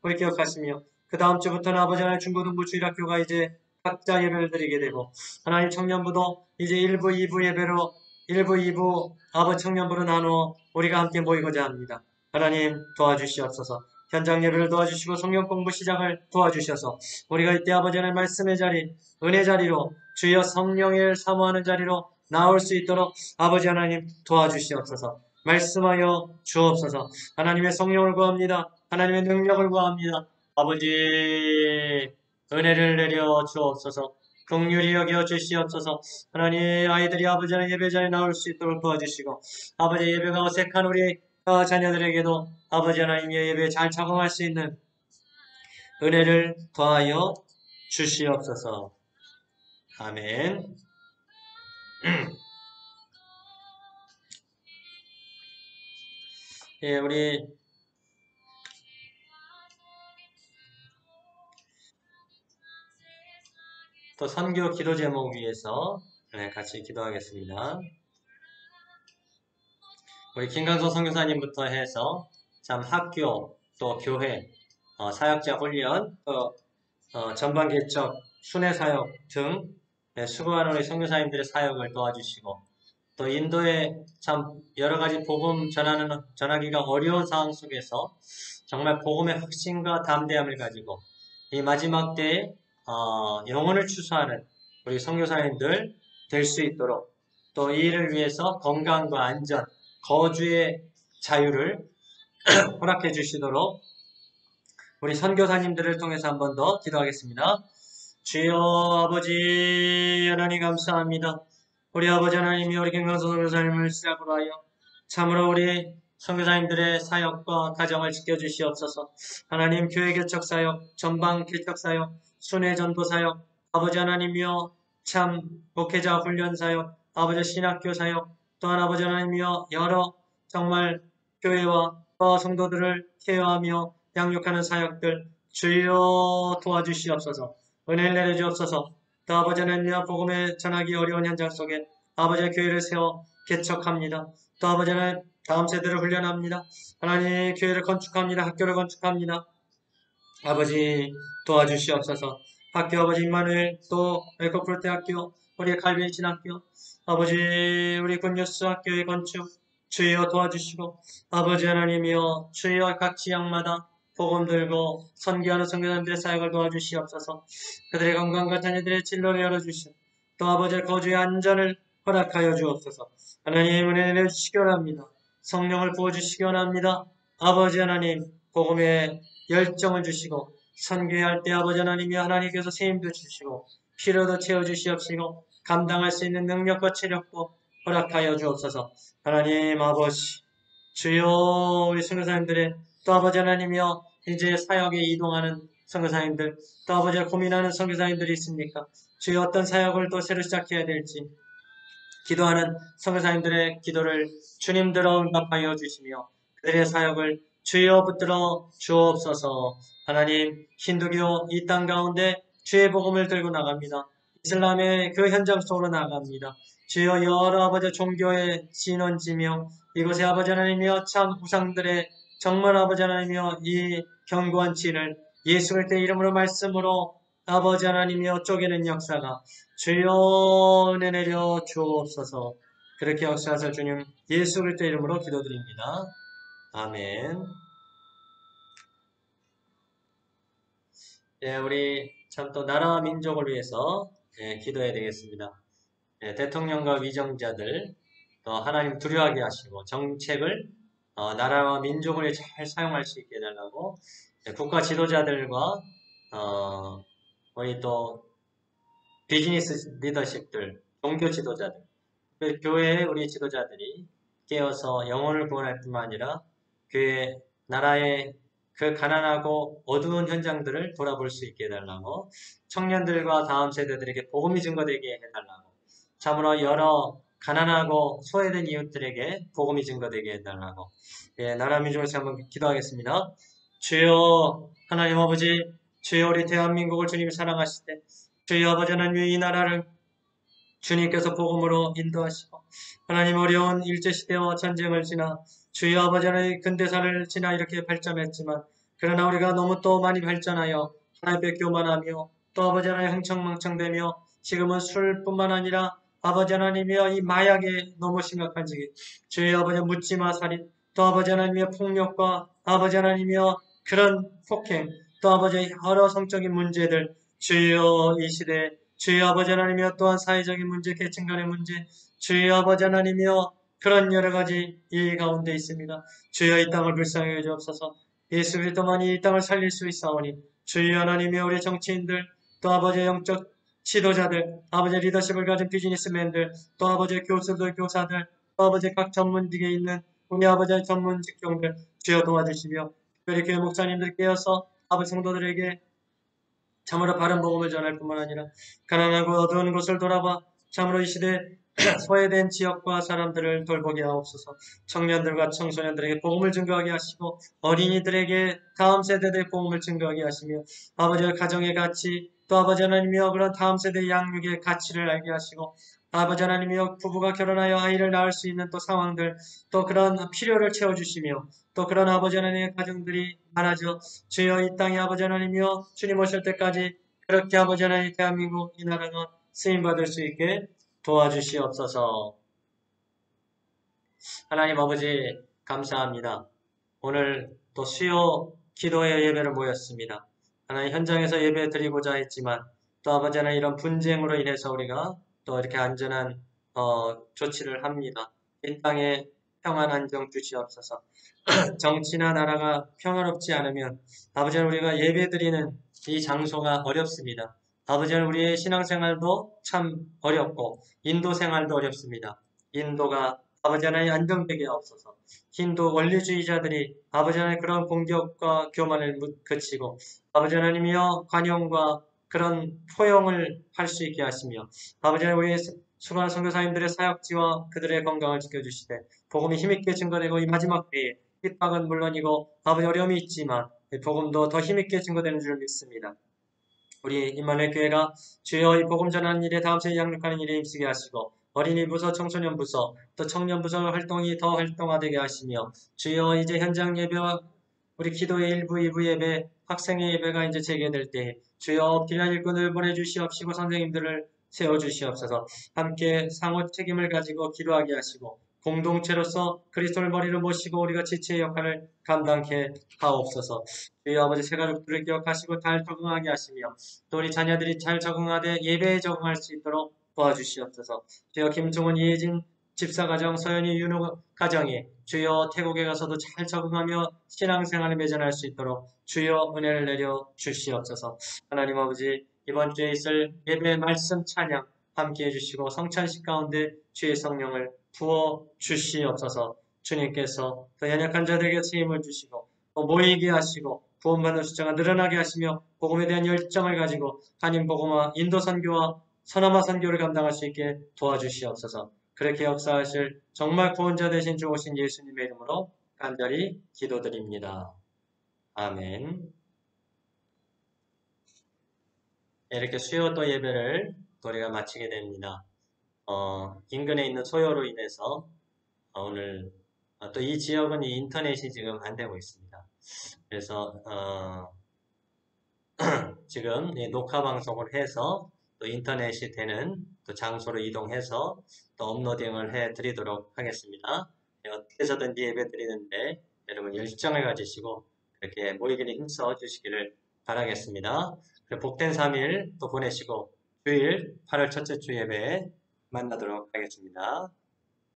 우리 기억하시며 그 다음 주부터는 아버지 하나님 중고등부 주일학교가 이제 각자 예배를 드리게 되고 하나님 청년부도 이제 1부 2부 예배로 1부 2부 아버지 청년부로 나누어 우리가 함께 모이고자 합니다. 하나님 도와주시옵소서. 현장 예배를 도와주시고 성경 공부 시작을 도와주셔서 우리가 이때 아버지 하나님 말씀의 자리, 은혜 자리로 주여 성령을 사모하는 자리로 나올 수 있도록 아버지 하나님 도와주시옵소서. 말씀하여 주옵소서. 하나님의 성령을 구합니다. 하나님의 능력을 구합니다. 아버지 은혜를 내려 주옵소서. 긍휼히 여겨 주시옵소서. 하나님 아이들이 아버지 하나님 예배 자리에 나올 수 있도록 도와주시고 아버지 예배가 어색한 우리 자녀들에게도 아버지 하나님의 예배에 잘 적응할 수 있는 은혜를 더하여 주시옵소서. 아멘. 예, 우리 또 선교 기도 제목 위해서 같이 기도하겠습니다. 우리 김강성 선교사님부터 해서 참 학교, 또 교회, 사역자 훈련, 또 전반 개척, 순회 사역 등 수고하는 우리 선교사님들의 사역을 도와주시고 또 인도에 참 여러 가지 복음 전하기가 어려운 상황 속에서 정말 복음의 확신과 담대함을 가지고 이 마지막 때에 영혼을 추수하는 우리 선교사님들 될 수 있도록 또 이 일을 위해서 건강과 안전, 거주의 자유를 허락해 주시도록 우리 선교사님들을 통해서 한 번 더 기도하겠습니다. 주여 아버지 하나님 감사합니다. 우리 아버지 하나님이 우리 김강선 선교사님을 시작으로 하여 참으로 우리 선교사님들의 사역과 가정을 지켜주시옵소서. 하나님 교회 개척 사역, 전방 개척 사역, 순회 전도 사역, 아버지 하나님이여 참 목회자 훈련 사역, 아버지 신학교 사역, 또한 아버지 하나님이여 여러 정말 교회와 성도들을 케어하며 양육하는 사역들 주여 도와주시옵소서. 은혜를 내려주옵소서. 또 아버지 하나님이여 복음을 전하기 어려운 현장 속에 아버지의 교회를 세워 개척합니다. 또 아버지 하나님 다음 세대를 훈련합니다. 하나님 교회를 건축합니다. 학교를 건축합니다. 아버지 도와주시옵소서. 학교 아버지 임마누엘 또 에코프로테학교 우리 갈비신학교 아버지 우리 굿뉴스 학교의 건축 주여 도와주시고 아버지 하나님이여 주여 각 지역마다 복음 들고 선교하는 선교사님들의 사역을 도와주시옵소서. 그들의 건강과 자녀들의 진로를 열어주시고 또 아버지의 거주의 안전을 허락하여 주옵소서. 하나님 은혜 내주시기 원합니다. 성령을 부어주시기 원합니다. 아버지 하나님 복음의 열정을 주시고 선교할 때 아버지 하나님이 하나님께서 세임도 주시고 필요도 채워주시옵시고 감당할 수 있는 능력과 체력도 허락하여 주옵소서. 하나님 아버지 주여 우리 선교사님들의 또 아버지 하나님이여 이제 사역에 이동하는 선교사님들 또 아버지가 고민하는 선교사님들이 있습니까? 주여 어떤 사역을 또 새로 시작해야 될지 기도하는 선교사님들의 기도를 주님들어 응답하여 주시며 그들의 사역을 주여 붙들어 주옵소서. 하나님 힌두교 이 땅 가운데 주의 복음을 들고 나갑니다. 이슬람의 그 현장 속으로 나갑니다. 주여 여러 아버지 종교의 진원지며 이곳에 아버지 하나님이여 참 우상들의 정말 아버지 하나님이여 이 견고한 진을 예수 그리스도의 이름으로 말씀으로 아버지 하나님이여 쪼개는 역사가 주여 은혜 내려 주옵소서. 그렇게 역사하사 주님 예수 그리스도의 이름으로 기도드립니다. 아멘. 예, 우리 참 또 나라와 민족을 위해서 기도해야 되겠습니다. 대통령과 위정자들 또 하나님 두려워하게 하시고 정책을 나라와 민족을 위해 잘 사용할 수 있게 해달라고 국가 지도자들과 우리 또 비즈니스 리더십들, 종교 지도자들, 교회의 우리 지도자들이 깨어서 영혼을 구원할 뿐만 아니라 교회, 나라의 그 가난하고 어두운 현장들을 돌아볼 수 있게 해달라고 청년들과 다음 세대들에게 복음이 증거되게 해달라고 참으로 여러 가난하고 소외된 이웃들에게 복음이 증거되게 해달라고 나라 민족에서 한번 기도하겠습니다. 주여 하나님 아버지 주여 우리 대한민국을 주님이 사랑하실 때 주여 아버지 하나님 이 나라를 주님께서 복음으로 인도하시고 하나님 어려운 일제시대와 전쟁을 지나 주여 아버지 하나님 근대사를 지나 이렇게 발전했지만 그러나 우리가 너무 또 많이 발전하여 하나님께 교만하며 또 아버지 하나님 흥청망청되며 지금은 술뿐만 아니라 아버지 하나님이여 이 마약에 너무 심각한 지기 주여 아버지 묻지마 살인 또 아버지 하나님이여 폭력과 아버지 하나님이여 그런 폭행 또 아버지 여러 성적인 문제들 주여 이 시대에 주여 아버지 하나님이여 또한 사회적인 문제, 계층 간의 문제, 주여 아버지 하나님이여 그런 여러 가지 일 가운데 있습니다. 주여 이 땅을 불쌍히 여주옵소서. 예수 그리스도만이 이 땅을 살릴 수 있사오니 주여 하나님이여 우리 정치인들 또 아버지의 영적 지도자들, 아버지의 리더십을 가진 비즈니스맨들, 또 아버지의 교수들, 교사들, 또 아버지의 각 전문직에 있는 우리 아버지의 전문 직종들 주여 도와주시며 특별히 교회 목사님들 깨어서 아버지 성도들에게 참으로 바른 복음을 전할 뿐만 아니라 가난하고 어두운 곳을 돌아봐 참으로 이 시대 소외된 지역과 사람들을 돌보게 하옵소서. 청년들과 청소년들에게 복음을 증거하게 하시고 어린이들에게 다음 세대들의 복음을 증거하게 하시며 아버지의 가정의 가치 또 아버지 하나님이여 그런 다음 세대의 양육의 가치를 알게 하시고 아버지 하나님이여 부부가 결혼하여 아이를 낳을 수 있는 또 상황들 또 그런 필요를 채워주시며 또 그런 아버지 하나님의 가정들이 많아져 주여 이 땅에 아버지 하나님이여 주님 오실 때까지 그렇게 아버지 하나님 대한민국 이 나라가 쓰임받을 수 있게 도와주시옵소서. 하나님 아버지 감사합니다. 오늘 또 수요 기도의 예배를 모였습니다. 하나님 현장에서 예배 드리고자 했지만 또 아버지 하나님 이런 분쟁으로 인해서 우리가 또 이렇게 안전한 조치를 합니다. 이 땅에 평안 안정 주시옵소서. 정치나 나라가 평화롭지 않으면 아버지 하나님 우리가 예배 드리는 이 장소가 어렵습니다. 아버지 하나님 우리의 신앙생활도 참 어렵고 인도 생활도 어렵습니다. 인도가 아버지 하나님 안정되게 하옵소서. 힌두 원리주의자들이 아버지 하나님 그런 공격과 교만을 그치고 아버지 하나님이여 관용과 그런 포용을 할 수 있게 하시며 아버지 하나님 우리의 수고하는 선교사님들의 사역지와 그들의 건강을 지켜주시되 복음이 힘있게 증거되고 이 마지막 때에 핍박은 물론이고 아버지 어려움이 있지만 복음도 더 힘있게 증거되는 줄 믿습니다. 우리 임마누엘 교회가 주여 이 복음 전하는 일에 다음 주에 양육하는 일에 힘쓰게 하시고 어린이 부서, 청소년 부서, 또 청년 부서 활동이 더 활동화되게 하시며 주여 이제 현장 예배와 우리 기도의 1부, 2부 예배, 학생의 예배가 이제 재개될 때 주여 귀한 일꾼을 보내주시옵시고 선생님들을 세워주시옵소서. 함께 상호 책임을 가지고 기도하게 하시고 공동체로서 그리스도를 머리로 모시고 우리가 지체의 역할을 감당케 하옵소서. 주여 아버지 새 가족들을 기억하시고 잘 적응하게 하시며 또 우리 자녀들이 잘 적응하되 예배에 적응할 수 있도록 도와주시옵소서. 주여 김종은, 이혜진 집사가정, 서연이, 윤호 가정이 주여 태국에 가서도 잘 적응하며 신앙생활을 맺어날 수 있도록 주여 은혜를 내려 주시옵소서. 하나님 아버지 이번 주에 있을 예배 말씀 찬양 함께 해주시고 성찬식 가운데 주의 성령을 부어 주시옵소서. 주님께서 더 연약한 자들에게 힘을 주시고 또 모이게 하시고 구원받는 숫자가 늘어나게 하시며 복음에 대한 열정을 가지고 한인 복음화 인도 선교와 서남아 선교를 감당할 수 있게 도와주시옵소서. 그렇게 역사하실 정말 구원자 되신 주 오신 예수님의 이름으로 간절히 기도드립니다. 아멘. 이렇게 수요도 예배를 우리가 마치게 됩니다. 인근에 있는 소요로 인해서 오늘 또 이 지역은 이 인터넷이 지금 안 되고 있습니다. 그래서 지금 녹화 방송을 해서 또 인터넷이 되는 또 장소로 이동해서 또 업로딩을 해 드리도록 하겠습니다. 어떻게 해서든지 예배 드리는데 여러분 열정을 가지시고 그렇게 모이기를 힘써 주시기를 바라겠습니다. 복된 3일 또 보내시고 주일 8월 첫째 주 예배에 만나도록 하겠습니다.